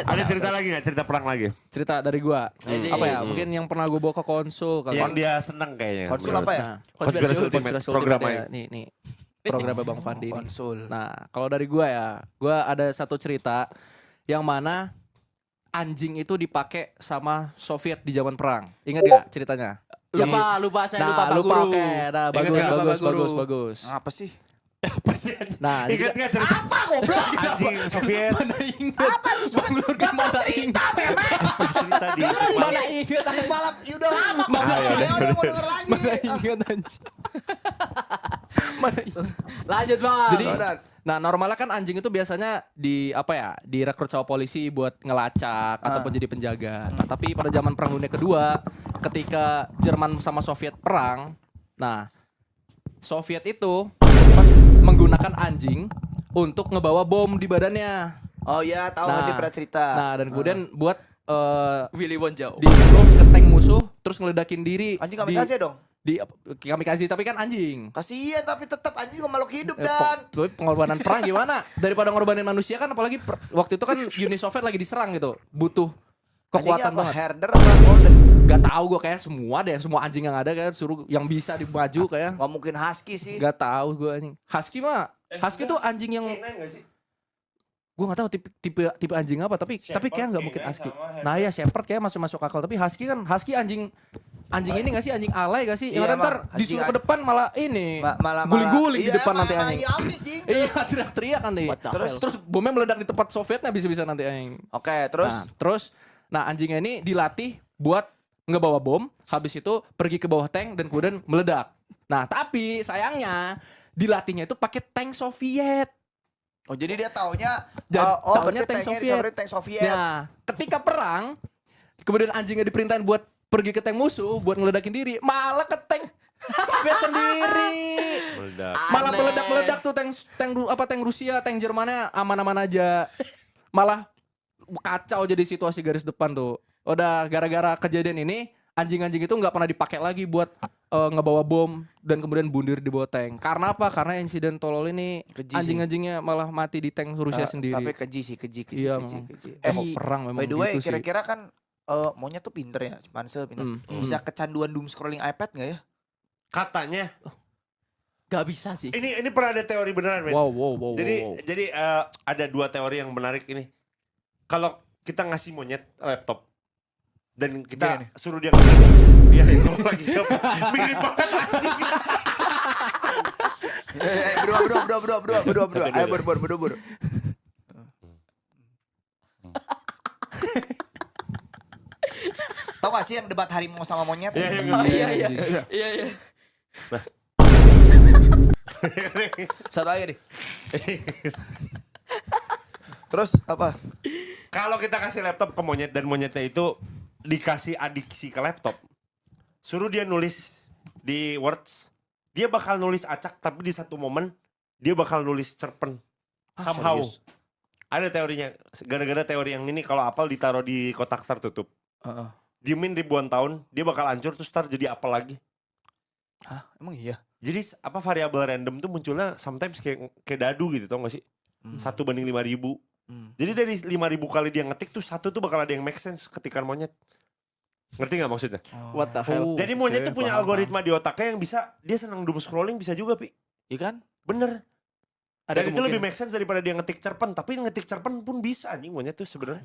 Ada cerita lagi nggak? Cerita perang lagi? Cerita dari gua. Apa ya? Mungkin yang pernah gua bawa ke konsul kali. Yang dia seneng kayaknya. Konsul apa ya? Konspirasi Ultimate program ya. aja. Nih. Programnya Bang Fandi. Konsul. Nah, kalau dari gua ya, gua ada satu cerita yang mana anjing itu dipakai sama Soviet di zaman perang. Ingat gak ceritanya? Lupa saya lupa Pak lupa Guru. oke. Nah, bagus. Apa sih? Apa sih? Nah, Ingat nggak cerita? Apa goblok? Anjing Soviet. Apa sih? Gak mau cerita, memek. Cerita di mana ingat? Si balap, ya udah lama. Ya udah mau denger lagi. Ingat anjing. Lanjut Bang. Jadi, nah normalnya kan anjing itu biasanya direkrut sama polisi buat ngelacak ataupun jadi penjaga. Nah tapi pada zaman Perang Dunia Kedua, ketika Jerman sama Soviet perang, nah Soviet itu menggunakan anjing untuk ngebawa bom di badannya. Oh iya, tahu dia pernah cerita. Nah dan kemudian buat Willy Wonjau. disuruh ke tank musuh terus ngeledakin diri. Anjing kamikaze dong. Kami kasih tapi kan anjing. Kasihan tapi tetap anjing juga makhluk hidup dan. Tapi pengorbanan perang gimana? Daripada ngorbanin manusia kan apalagi waktu itu kan Uni Soviet lagi diserang gitu. Butuh kekuatan apa? banget. Herder apa golden? Gak tahu gue kayak semua anjing yang ada kayak suruh yang bisa dimaju kayak. Gak mungkin husky sih. Gak tahu gue anjing. Husky tuh anjing yang gue gak tahu tipe anjing apa tapi kayak nggak mungkin husky. Nah ya shepherd kayak masuk akal tapi husky anjing ini gak sih anjing alay gak sih? Iya, Yang ntar disuruh ke depan malah ini guling-guling di depan nanti anjing. Iya teriak-teriak nanti. Terus bomnya meledak di tempat Sovietnya bisa nanti anjing. Oke, Nah anjingnya ini dilatih buat ngebawa bom, habis itu pergi ke bawah tank dan kemudian meledak. Nah tapi sayangnya dilatihnya itu pakai tank Soviet. Oh jadi dia taunya taunya tank Soviet. Nah ketika perang, kemudian anjingnya diperintahin buat pergi ke tank musuh buat ngeledakin diri, malah ke tank Soviet sendiri. Malah meledak tuh tank Rusia, tank Jermannya aman-aman aja. Malah kacau jadi situasi garis depan tuh. Udah gara-gara kejadian ini anjing-anjing itu nggak pernah dipakai lagi buat ngebawa bom dan kemudian bundir di bawah tank. Karena apa? Karena insiden tolol ini anjing-anjingnya malah mati di tank Rusia sendiri. Tapi keji. Iya, perang memang. By the way, gitu kira-kira kan monyet tuh pinter ya, Pansel pinter. Bisa kecanduan doom scrolling iPad nggak ya? Katanya. Gak bisa sih. Ini pernah ada teori beneran, men. Wow. Jadi ada dua teori yang menarik ini. Kalau kita ngasih monyet laptop dan kita suruh dia ngetik. Iya, kalau lagi mirip banget anjing. Berdua. Ayo berdua. Tahu gak sih yang debat harimau sama monyet? Iya. Satu lagi nih. Terus apa? Kalau kita kasih laptop ke monyet dan monyetnya itu dikasih adiksi ke laptop, suruh dia nulis di Words, dia bakal nulis acak tapi di satu momen dia bakal nulis cerpen. Somehow. Serius? Ada teorinya. Gara-gara teori yang ini kalau apel ditaruh di kotak tertutup. Diemin ribuan tahun, dia bakal hancur terus ntar jadi apel lagi. Hah? Emang iya? Jadi apa variabel random tuh munculnya sometimes kayak dadu gitu, tau gak sih? 1:5000. Jadi dari 5.000 kali dia ngetik tuh satu tuh bakal ada yang make sense ketika monyet. Ngerti gak maksudnya? What the hell? Jadi monyet tuh punya algoritma di otaknya yang bisa, dia senang doom scrolling bisa juga, Pi. Iya kan? Bener. Ada Dan itu lebih make sense daripada dia ngetik cerpen. Tapi ngetik cerpen pun bisa anjing monyet tuh sebenarnya.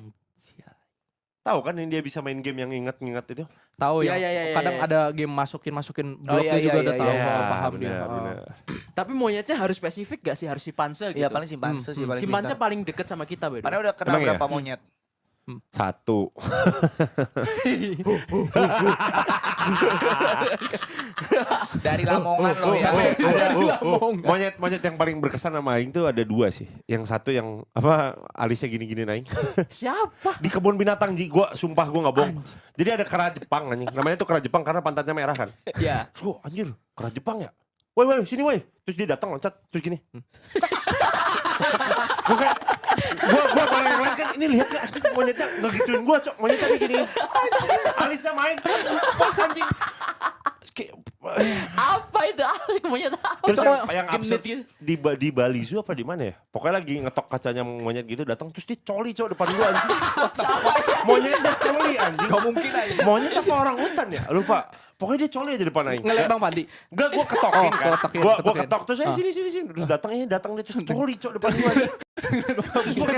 Tahu kan yang dia bisa main game yang ingat-ingat itu? Tahu ya. Kadang ada game masukin bloknya juga udah tahu paham dia. Bener. Tapi monyetnya harus spesifik gak sih? Harus simpanse gitu? Iya paling simpanse sih paling Simpanse pintar. paling deket sama kita beda. Karena udah kenal Emang berapa ya? monyet? 1. Dari Lamongan loh ya. Monyet yang paling berkesan sama Aing tuh ada 2 sih. Yang satu yang apa alisnya gini-gini Aing. Siapa? Di kebun binatang Ji, sumpah gue gak bohong. Jadi ada kera Jepang anjing. Namanya tuh kera Jepang karena pantatnya merah kan. Iya. Terus gue anjir kera Jepang ya. Woi sini woi. Terus dia datang loncat terus gini. Gue paling yang lain kan ini lihat gak anjing monyetnya gak gituin gue cok. Monyetnya kayak gini. Alisnya main. Fuck anjing. Apa itu? Monyet apa? Terus yang Genit absurd gitu. di Bali Zoo apa di mana ya? Pokoknya lagi ngetok kacanya monyet gitu datang terus dia coli cok depan gua anjing. Monyetnya coli anjing. Gak mungkin aja. Monyet apa orang hutan ya? Lupa. Pokoknya dia coli aja depan aing. Ngeliat Bang Pandi. Enggak, gua ketokin kan. ketokin, Gua ketokin. ketok terus sini. Terus datang dia terus coli cok depan gua.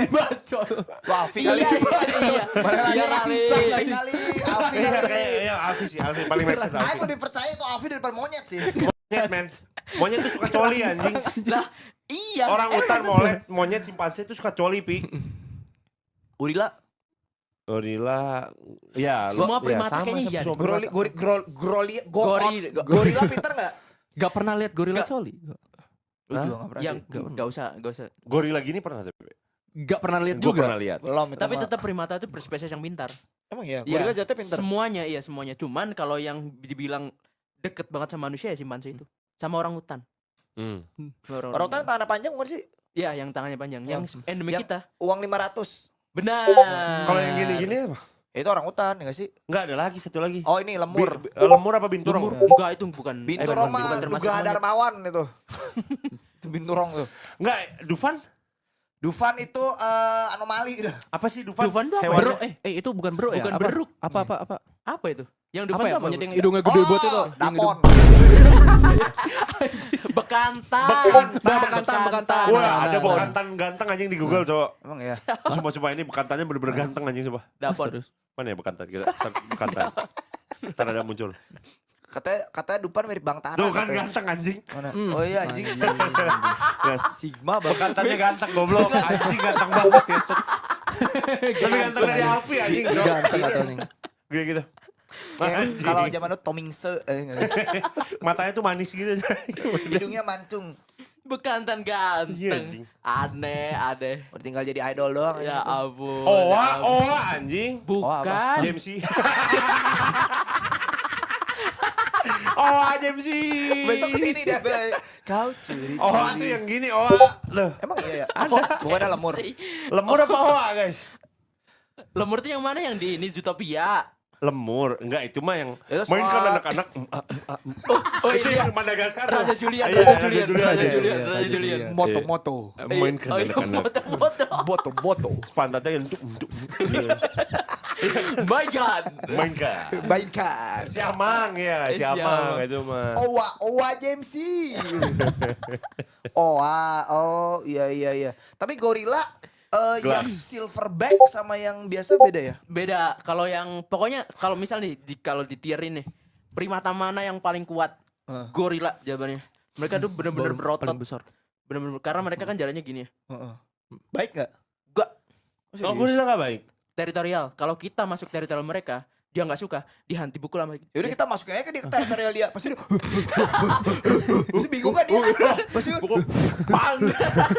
Bacol. Wah, Alfi kali. Iya. Iya kali. Sampai kali. Alfi Iya kali. kayak ya Alfi sih, Alfi paling make sense Aku Alfi. lebih percaya tuh Alfi daripada monyet sih. Monyet men. Monyet tuh suka coli anjing. Lah, iya. Orang hutan monyet simpanse tuh suka coli pi. Gorila. Gorila ya Semua ya, primata sama kayaknya sama iya semua deh. primata. Gorila pinter nggak? Gak pernah lihat gorila Gak. coli. Lu juga nggak pernah Yang sih. enggak usah. Gorila gini pernah tapi. Gak pernah lihat Gue juga. pernah lihat. Belum itu Tapi mah. tetap primata itu berspesies yang pintar. Emang ya. Iya. Gorila jatuh pinter. Semuanya. Cuman kalau yang dibilang deket banget sama manusia ya simpanse itu. Sama orang hutan. Hmm. Orang hutan tangan panjang bukan sih? Iya, yang tangannya panjang. Yang endemik yang- kita. Uang 500. Benar. Kalau yang gini-gini apa? Itu orang hutan enggak sih? Enggak ada lagi satu lagi. Oh ini lemur. Lemur apa binturong? Enggak, itu bukan. Binturong bukan mah termasuk Nugraha monyet. Darmawan itu. Itu binturong tuh. Enggak, Dufan? Dufan itu anomali dah. Apa sih Dufan? Dufan tuh apa? Hewan. Bro, itu bukan bro ya? Bukan Apa? beruk. Apa? Apa itu? Yang Apa Dufan ya? tuh apa? Monyet yang hidungnya gede buat itu. Yang Dapon. Bekantan. Bekantan. Wah, Nah, ada nah, bekantan ganteng anjing di Google, cowok. Emang ya. Sumpah ini bekantannya bener-bener ganteng anjing sumpah. Dapon. Serius. Mana ya bekantan? Kita search bekantan. Ntar ada muncul. Katanya Dufan mirip Bang Tara. Tuh kan katanya. ganteng anjing. Mana? Oh iya anjing. Sigma bagus. Bekantannya ganteng goblok. Anjing ganteng banget ya. Cok. Lebih ganteng dari Alfi anjing, Cok. Ganteng atau nih? Gini gitu. Kayak Anjing. kalau zaman itu Tomingse Matanya tuh manis gitu. hidungnya mancung. Bekantan Iya, ganteng. anjing. Aneh. Udah tinggal jadi idol doang Ya aja. ampun. Oa anjing. Bukan. Jamesy. Oa Jamesy. Besok kesini deh. Kau curi-curi. Oa tuh yang gini Oa. Loh, Emang iya ya? Bukannya lemur. lemur apa Oa guys? Lemur tuh yang mana yang di ini Zootopia? Lemur, enggak itu mah yang Itu main kan soal- anak-anak. Oh Itu iya. yang Madagaskar. Raja Julian, Iya, Raja Julian, Julian, Raja iya, Julian, iya, Raja Raja Julian. Julian. Moto-moto. Main kan Oh iya, anak-anak. foto-foto. Boto-boto. Pantatnya yang untuk My God. main kan. Mainkan. Si Amang ya, si Si Amang Amang. itu mah. Owa Jamesy. Oh iya. Tapi gorila yang Glass. silverback sama yang biasa beda ya? Beda. Kalau yang pokoknya kalau misal nih kalau ditierin nih, primata mana yang paling kuat? Gorila jawabannya. Mereka tuh bener-bener berotot. Paling besar. Bener-bener karena mereka kan jalannya gini ya. Baik nggak? Enggak Kalau gorila nggak baik. teritorial. Kalau kita masuk teritorial mereka, dia nggak suka, dihanti pukul sama Yaudah kita masukin aja ke teritorial dia. Pasti dia. Pasti bingung kan dia? Pasti Bang.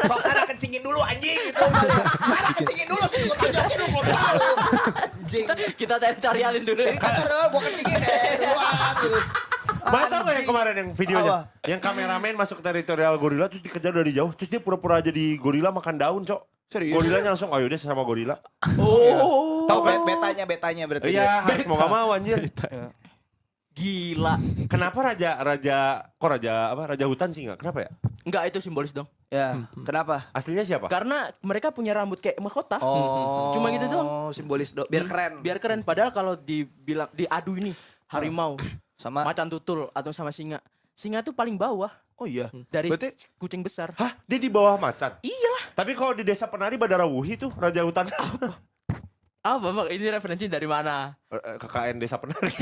sok sana kencingin dulu anjing gitu kali. Sana kencingin dulu sih gua tonjokin lu belum tahu. Anjing. Kita teritorialin dulu. Jadi teritorial gua kencingin duluan gitu. Mana tau gak yang kemarin yang videonya? Apa? Yang kameramen masuk teritorial gorila terus dikejar dari jauh. Terus dia pura-pura jadi gorila makan daun, Cok. Serius? Gorilanya langsung, ayo deh sama gorila. Oh. Tahu betanya berarti. Iya, harus mau gak mau anjir. Gila. Kenapa raja hutan sih nggak? Kenapa ya? Enggak, itu simbolis dong. Ya, kenapa? Aslinya siapa? Karena mereka punya rambut kayak mahkota. Oh. Cuma gitu doang. Simbolis biar keren. Biar keren. Padahal kalau dibilang diadu ini harimau, Sama macan tutul atau sama singa. Singa tuh paling bawah Oh iya. dari Berarti kucing besar. Hah? Dia di bawah macan? Iyalah. Tapi kalau di desa penari Badarawuhi tuh raja hutan. Apa bang? Ini referensi dari mana? KKN desa penari.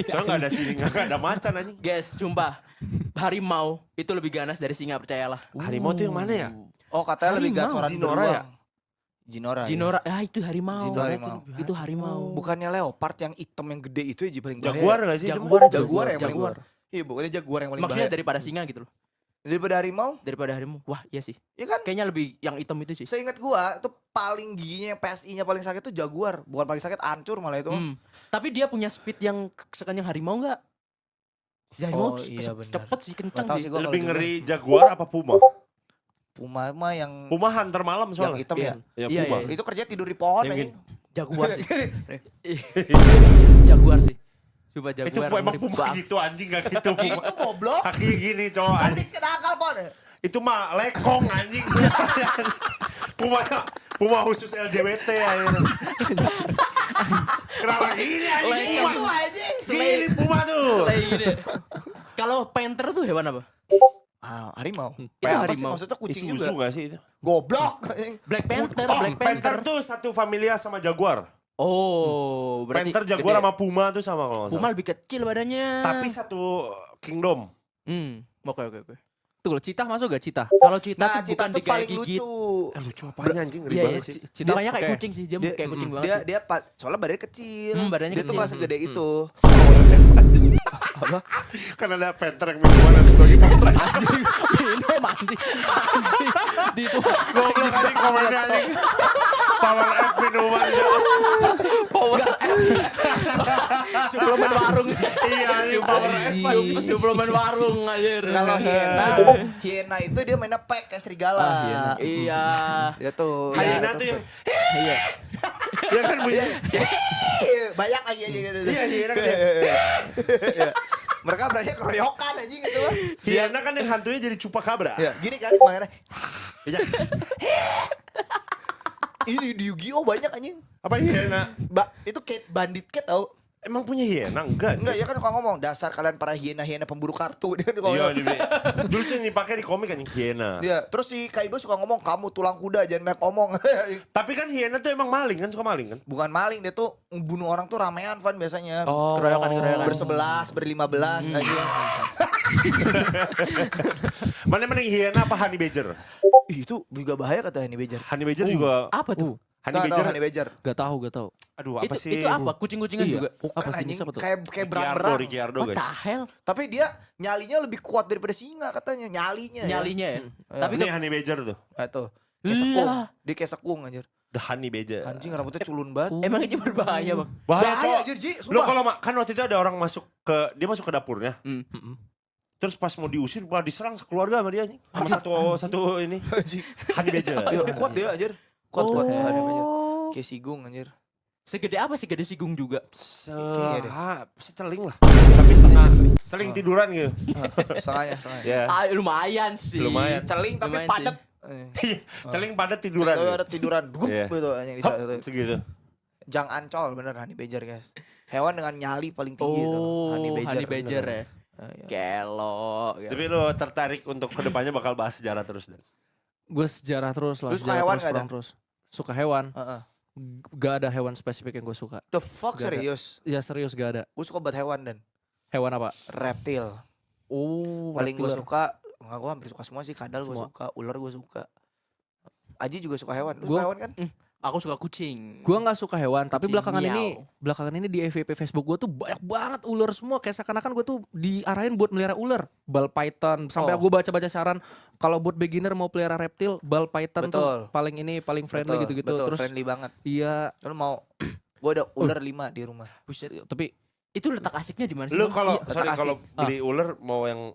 Soalnya nggak ada singa, nggak ada macan anjing. Guys, sumpah. Harimau itu lebih ganas dari singa, percayalah. Harimau tuh yang mana ya? oh katanya lebih Harimau. gacoran Jinora beruang. ya? Jinora. ya? Jinora, itu harimau. Jinora harimau. Itu harimau. Bukannya leopard yang hitam yang gede itu aja paling bahaya. Jaguar nggak sih? itu? Jaguar yang paling Jaguar. Iya, bukannya jaguar yang paling Maksudnya bahaya. daripada singa gitu loh. Daripada harimau? Daripada harimau. Wah, iya sih. Iya kan? Kayaknya lebih yang hitam itu sih. Seingat gua itu paling giginya PSI-nya paling sakit tuh jaguar, bukan paling sakit hancur malah itu. Tapi dia punya speed yang sekencang harimau enggak? Ya, harimau Oh, iya benar. cepet sih, kencang Nggak tahu sih. sih gua Lebih kalau ngeri jaguar apa puma? Puma mah yang Puma hunter malam yang soalnya. hitam ya. Ya Iya, puma. iya. Itu kerja tidur di pohon Yang aja. gini. Jaguar sih. Jaguar sih. Puma Itu Jaguar. emang mirip Puma banget. gitu anjing gak gitu Puma. Itu goblok. Kakinya gini cowok Kan anjing. dicedakal pon. Itu mah lekong anjing. Puma khusus LGBT ya. Kenapa gini anjing? Itu Puma? anjing. Gini Puma tuh. Selain ini. Kalau Panther tuh hewan apa? Harimau. Itu Apa sih harimau. maksudnya kucing Isuzu juga? gak sih itu? Goblok. Black Panther, Oh, Black Panther. Panther tuh satu familia sama Jaguar. Oh, berarti Panther, Jaguar gede. sama Puma tuh sama kalau nggak Puma salah. lebih kecil badannya. Tapi satu kingdom. Oke. Tuh kalau citah masuk gak citah? Kalau Cita Nah, tuh Cita bukan tuh digigit. paling lucu. Lucu apanya anjing, ngeri Iya, banget sih. Citah Makanya kayak kayak- kucing sih, dia dia- kayak kucing banget. Dia soalnya badannya kecil. Badannya dia tuh kecil. gak segede itu. Kan ada Panther yang minuman asik bagi Panther. Minum anjing. Anjing. Di itu. Goblok anjing komennya anjing. Power F minuman. Suplemen warung. Iya anjing Power F. Suplemen warung anjir. Kalau hiena itu dia mainnya pack kayak serigala. Iya. Dia tuh. Hyena tuh yang Iya. dia kan punya. Banyak lagi gitu. Iya hyena kan. Mereka berani keroyokan anjing gitu mah. Hyena kan yang hantunya jadi Chupacabra. Ya, gini kan makanya. Iya. Ini di Yu-Gi-Oh banyak anjing. Apa hyena? Itu cat bandit cat tau. Emang punya hyena? Enggak. Enggak ya kan suka ngomong dasar kalian para hiena-hiena pemburu kartu dia kan suka Iya, ngomong. dulu sih dipakai di komik kan hyena. Iya, terus si Kaiba suka ngomong kamu tulang kuda jangan banyak omong. Tapi kan hyena tuh emang maling kan, suka maling kan? Bukan maling dia tuh bunuh orang tuh ramean Van biasanya. Oh. Keroyokan. Bersebelas, berlima-belas aja. Mana hyena apa honey badger? Ih, itu juga bahaya kata Honey Badger. Honey badger juga. Apa tuh? Honey Tahu badger. Honey Badger. Gak tahu. Aduh, apa Itu sih? itu apa? Kucing-kucingan Iya. juga. Bukan Apa anjing, jenis apa tuh? kayak Ricciardo, berang-berang. Ricciardo What the guys. hell? Tapi dia nyalinya lebih kuat daripada singa katanya, nyalinya. Nyalinya ya. Tapi Ini honey badger tuh. Ya tuh. Kayak Iya. sekung. Dia kayak sekung anjir. The honey badger. Anjing rambutnya culun banget. emang itu berbahaya, Bang. Bahaya cowok. anjir, Ji. Lo Sumpah. kalau kan waktu itu ada orang masuk ke dapurnya. Terus pas mau diusir malah diserang sekeluarga sama dia anjing. Sama satu ini. Honey badger. Iya, kuat dia anjir. Kuat Oh. Honey Badger. Kayak sigung anjir. Segede apa sih? Gede sigung juga. Seceling lah. Tapi setengah. Celing tiduran gitu. Setengahnya. Ya. Lumayan sih. Lumayan. Celing tapi Lumayan padat. Celing padat tiduran. Kalau gitu. ada tiduran, gup Iya. gitu anjing di Hop, situ. segitu. Jang Ancol bener Honey Badger guys. Hewan dengan nyali paling tinggi tuh. Oh, Honey Badger ya. Iya. Kelo. Tapi lo tertarik untuk kedepannya bakal bahas sejarah terus dan. Gue sejarah terus lah. Lu suka sejarah hewan terus, nggak, perang Dan? terus. Suka hewan. Heeh. Gak ada hewan spesifik yang gue suka. The fuck Gak ada. serius? Ya serius gak ada. Gue suka banget hewan dan Hewan apa? reptil. Oh, Paling gue reptiler. suka, enggak gue hampir suka semua sih. Kadal gue Semua. suka, ular gue suka. Aji juga suka hewan. Lu Gua- suka hewan kan? Aku suka kucing. Gue nggak suka hewan, tapi Kucing belakangan ini di FYP Facebook gue tuh banyak banget ular semua. Kayak seakan-akan gue tuh diarahin buat melihara ular, ball python. Sampai Oh. gue baca-baca saran kalau buat beginner mau pelihara reptil, ball python tuh Betul. paling friendly gitu-gitu. Betul, Terus friendly banget. iya, Lu mau, gue ada ular 5 di rumah. Buset. tapi Itu letak asiknya di mana sih? Lu Bang? kalau Iya, sorry letak kalau beli ular mau yang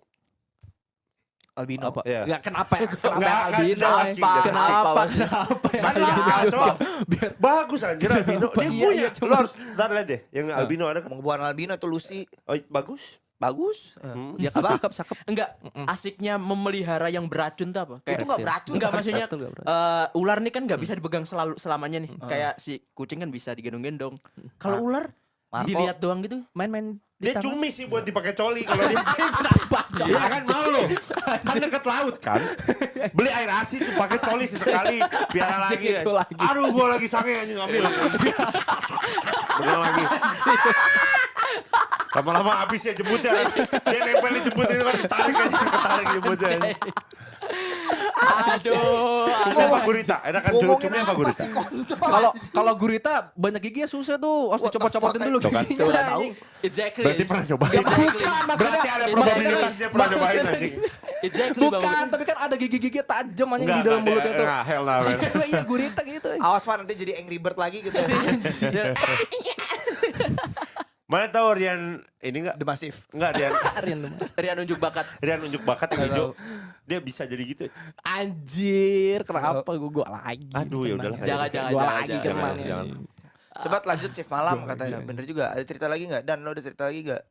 Albino. apa? Iya. Ya kenapa ya? Kenapa Nggak, albino? just asking, just asking. Kenapa? asking. Kenapa ya? Kan albino? ngaco. Biar Bagus anjir albino. Dia Iya, punya. iya, Lu cuma- harus ntar lihat deh. Yang albino ada kan. Mau bukan albino itu Lucy. Oh, bagus. Bagus. ya Apa? cakep. Enggak, asiknya memelihara yang beracun tuh apa? Itu nggak beracun. Enggak Mas. maksudnya Betul, nggak beracun. ular nih kan nggak bisa dipegang selamanya nih. Kayak si kucing kan bisa digendong-gendong. Kalau ular Marco. dilihat doang gitu. Main-main di Dia taman. cumi sih buat dipakai coli kalau dia. Iya kan mau lu. Kan deket laut kan. Beli air asin tuh pakai coli sesekali biar Anjing lagi. itu lagi. Aduh gua lagi sange anjing ambil. Bener lagi. Lama-lama habis ya jemputnya. Dia nempel di jemput itu kan tarik aja ketarik jemputnya. Aduh. Cumi apa gurita? Enakan Ngomongin cumi apa gurita? sih, kontol? Kalau gurita banyak gigi ya susah tuh. Harus What the dicopot-copotin fuck, dulu Tuh kan. giginya. Coba tahu. anjing. Exactly. Berarti pernah cobain. Bukan, maksudnya- Berarti ada maksudnya- probabilitas dia pernah cobain anjing. Exactly, Bang. Bukan, tapi kan ada gigi-gigi tajam anjing Enggak, di dalam enggak, mulutnya tuh. enggak, hell no, man. Iya gurita gitu. Awas Van nanti jadi Angry Bird lagi gitu. Mana tahu Rian ini enggak? The Massive. Enggak Rian. Rian unjuk bakat. Rian unjuk bakat yang hijau. Dia bisa jadi gitu. Anjir, kenapa gua lagi? Aduh, ya udahlah. Jangan, Gua jangan, lagi jangan, kena jangan, nih. jangan. Coba lanjut shift malam katanya. Bener juga. Ada cerita lagi nggak? Dan lo ada cerita lagi nggak?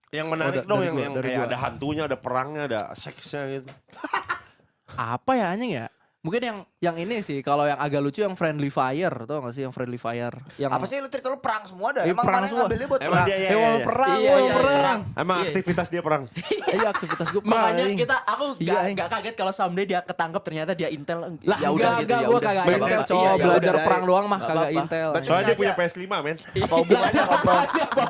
Yang menarik Oh, dong dari yang, gua, yang dari kayak gua. ada hantunya, ada perangnya, ada seksnya gitu. Apa ya anjing ya? Mungkin yang ini sih kalau yang agak lucu yang Friendly Fire, tau gak sih yang Friendly Fire? Yang Apa sih lu cerita lu perang semua dah? Iya, Emang perang mana yang semua. ngambilnya buat Emang perang? dia Emang perang, Iya, emang iya, perang. Emang Iya. aktivitas dia perang. Iya aktivitas gue Makanya aku Iya, nggak kaget kalau someday dia ketangkep ternyata dia intel. lah Ya enggak, gitu, ya gue udah. kagak Make intel sense. coba Iya, iya, belajar udah, perang iya. doang mah Nggak kagak apa-apa. intel. Berarti Soalnya dia sengaja. punya PS5 men. Apa hubungannya ngobrol?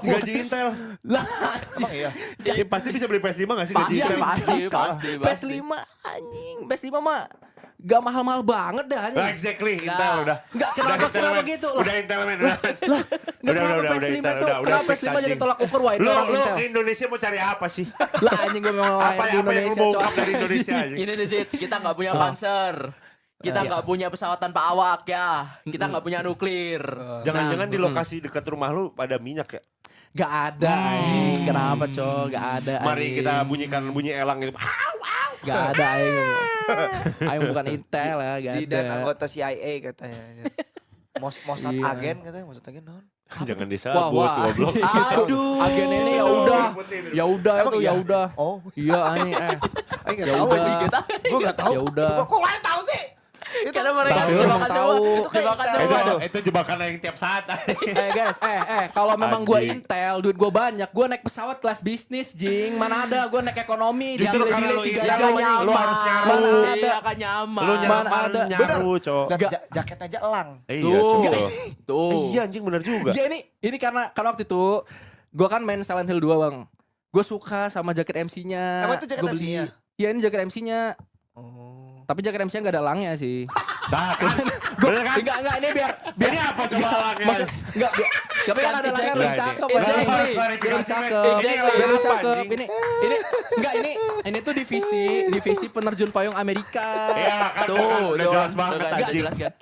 Gaji Intel. Lah Emang iya. Ya, pasti bisa beli PS5 gak sih gaji Iya, Intel? pasti. PS5 anjing, PS5 mah gak mahal-mahal banget dah anjing. Nah, exactly, Intel udah. Enggak Udah kenapa Intel, men. gitu Udah Intel men, udah. Lah, enggak kenapa udah, PS5 Intel, itu udah kenapa fix, PS5 jadi anjing. tolak ukur wah ini Lu orang lu Intel. Indonesia mau cari apa sih? Lah anjing gue mau Apa di yang lu Indonesia mau coy. ungkap dari Indonesia anjing? Ini nih Zid, kita nggak punya panser. Kita nggak punya pesawat tanpa awak ya. Kita nggak punya nuklir. Jangan-jangan di lokasi dekat rumah lu pada minyak ya? Gak ada anjing. Kenapa coy? Gak ada Mari anjing. kita bunyikan bunyi elang gitu. Gak ada aing. Aing bukan Intel ya, gak Zidan ada. anggota CIA katanya. Mossad Iya. agen katanya, Mossad agen non. Jangan Wah, disebut wah. goblok. Aduh. Agen ini ya udah. Ya udah Emang itu iya? ya udah. Oh, Iya anjing aing enggak Ya tahu udah. anjing. Gua enggak tahu. Ya udah. Sumpah, kok lain tahu sih? Itu Karena mereka Tahu, jebakan emang semua. tahu. Jebakan Itu semua. Itu jebakan yang tiap saat. Guys, kalau memang gue Anjing. Intel, duit gue banyak, gue naik pesawat kelas bisnis, jing. Mana ada, gue naik ekonomi, Justru karena lu tiga Intel, jam lu harus nyaru. Mana ada? Iya kan nyaman. Lu Mana nyaman ada. nyaru, cowok. jaket aja elang. Iya, Tuh. cowok. Tuh. Iya anjing bener juga. Ya, ini karena waktu itu gue kan main Silent Hill 2 bang. Gue suka sama jaket MC-nya. Emang itu jaket Gua beli. MC-nya? Iya ini jaket MC-nya. Oh. Tapi jaket MC-nya gak ada elangnya sih. Nah, kan. Bener kan? Enggak ini biar Ini apa coba elangnya? Maksud, enggak, tapi kan ada layar Nah, yang cakep ini. anjing. Lu harus Biar klarifikasi, cakep. men. Ini Biar elang apa, cakep. anjing? Ini tuh divisi penerjun payung Amerika. Iya kan, Tuh, udah jelas banget Udah anjing. jelas kan?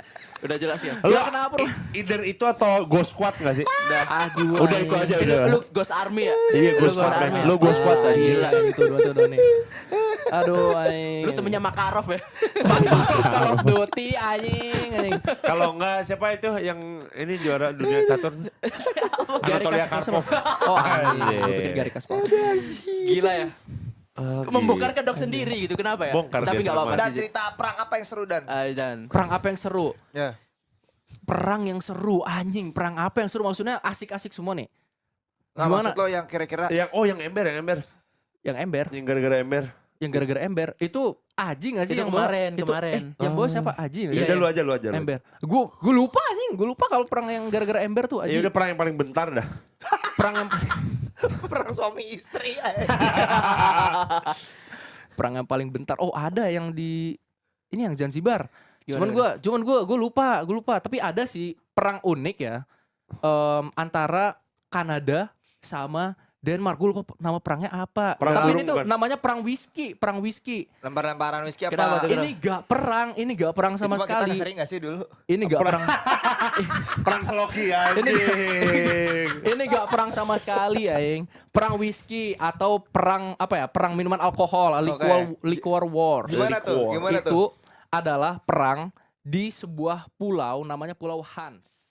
Udah jelas kan? Lu Ya, kenapa lu? either itu atau Ghost Squad gak sih? Aduh. Udah itu aja Ini udah. lu Ghost Army ya? Iya Lu Ghost Squad. Army ya? Lu Ghost Squad aja. Gila itu dua nih. Aduh anjing. Lu temennya Makarov ya? Call of Duty anjing. Kalau enggak siapa itu yang ini juara dunia catur? Anatolia Karpov. Oh anjing. Anjing. Gue pikir Gary Kasparov. Gila ya? Membongkar kedok sendiri gitu, kenapa ya? Bongkar Tapi dia nggak apa-apa sama. Dan sih. cerita perang apa yang seru Dan? Dan Perang apa yang seru? Ya. Perang yang seru anjing. Perang apa yang seru? Maksudnya asik-asik semua nih. Nah, Gimana? maksud lo yang kira-kira Yang ember. Yang ember. Yang gara-gara ember. Yang gara-gara ember. Itu Aji gak sih Itu yang bawa? kemarin. Yang bawa siapa? Aji gak Ya sih? udah lu aja lu aja. Ember. Gue lupa anjing. Gue lupa kalau perang yang gara-gara ember tuh Ya Aji. udah perang yang paling bentar dah. Perang yang perang suami istri. perang yang paling bentar. Oh, ada yang di ini yang Zanzibar. Gimana, Cuman gue lupa. Tapi ada sih perang unik ya. Antara Kanada sama Denmark. Gue lupa nama perangnya apa. Perang Tapi burung ini tuh bukan? namanya perang whisky. Lempar-lemparan whisky apa? Kenapa tuh? Ini gak perang sama Itu mah sekali. Kita sering gak sih dulu? Ini gak perang. Perang Seloki anjing. Ini gak perang sama sekali, aing. Perang whisky atau perang apa ya? Perang minuman alkohol, liquor war. Gimana tuh? Gimana tuh? Itu adalah perang di sebuah pulau namanya Pulau Hans.